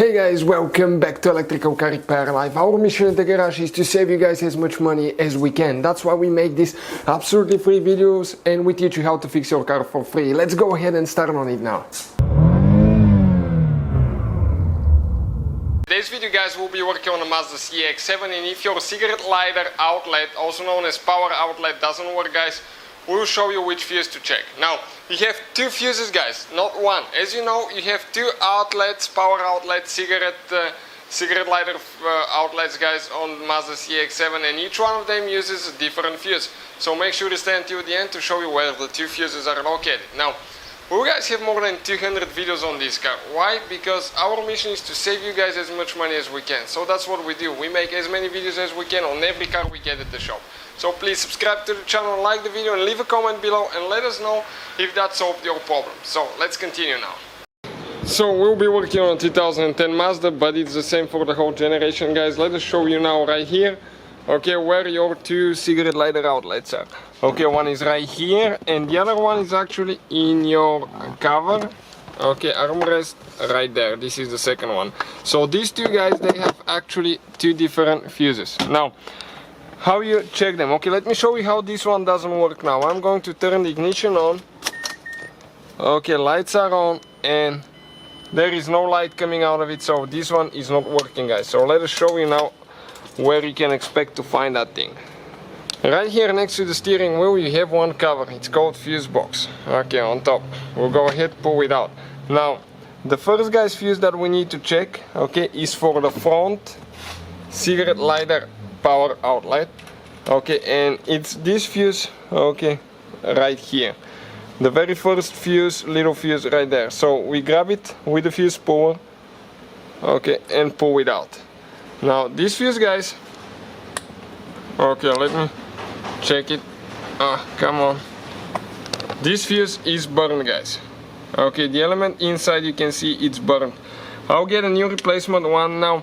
Hey guys, welcome back to Electrical Car Repair Live. Our mission at the garage is to save you guys as much money as we can. That's why we make these absolutely free videos and we teach you how to fix your car for free. Let's go ahead and start on it now. Today's video, guys, we'll be working on a Mazda CX-7, and if your cigarette lighter outlet, also known as power outlet, doesn't work, guys, we'll show you which fuse to check. Now, you have two fuses, guys, not one. As you know, you have two outlets, power outlets, cigarette lighter outlets, guys, on Mazda CX-7, and each one of them uses a different fuse. So make sure to stay until the end to show you where the two fuses are located. Now, we guys have more than 200 videos on this car. Why? Because our mission is to save you guys as much money as we can. So that's what we do. We make as many videos as we can on every car we get at the shop. So please subscribe to the channel, like the video, and leave a comment below and let us know if that solved your problem. So let's continue now. So we'll be working on a 2010 Mazda, but it's the same for the whole generation, guys. Let us show you now right here, okay, where your two cigarette lighter outlets are. Okay, one is right here and the other one is actually in your cover. Okay, armrest right there. This is the second one. So these two, guys, they have actually two different fuses. Now, how you check them? Okay, let me show you how this one doesn't work now. I'm going to turn the ignition on. Okay, lights are on and there is no light coming out of it, so this one is not working, guys. So let us show you now where you can expect to find that thing. Right here next to the steering wheel you have one cover. It's called fuse box. Okay, on top. We'll go ahead, pull it out. Now, the first, guys, fuse that we need to check, okay, is for the front cigarette lighter power outlet. Okay, and it's this fuse, okay, right here. The very first fuse, little fuse right there. So we grab it with the fuse puller, okay, and pull it out. Now this fuse, guys, okay, let me check it. Come on. This fuse is burned, guys. Okay, the element inside, you can see it's burned. I'll get a new replacement one. Now,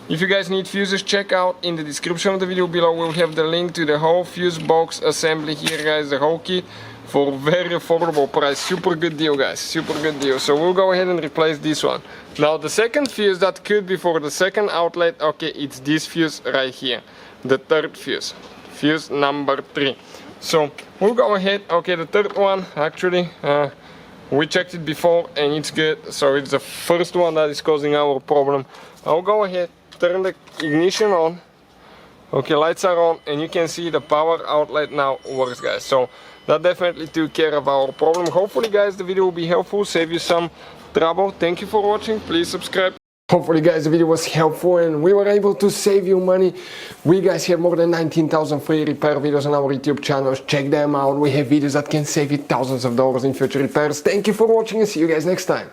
if you guys need fuses, check out in the description of the video below. We'll have the link to the whole fuse box assembly here, guys, the whole kit, for a very affordable price. Super good deal, guys, super good deal. So we'll go ahead and replace this one. Now the second fuse that could be for the second outlet, okay, it's this fuse right here, the third fuse, fuse number 3. So we'll go ahead. Okay, the third one, actually, we checked it before and it's good. So it's the first one that is causing our problem. I'll go ahead, turn the ignition on. Okay, lights are on and you can see the power outlet now works, guys. So that definitely took care of our problem. Hopefully, guys, the video will be helpful, save you some trouble. Thank you for watching. Please subscribe. Hopefully, guys, the video was helpful and we were able to save you money. We, guys, have more than 19,000 free repair videos on our YouTube channels. Check them out. We have videos that can save you thousands of dollars in future repairs. Thank you for watching and see you guys next time.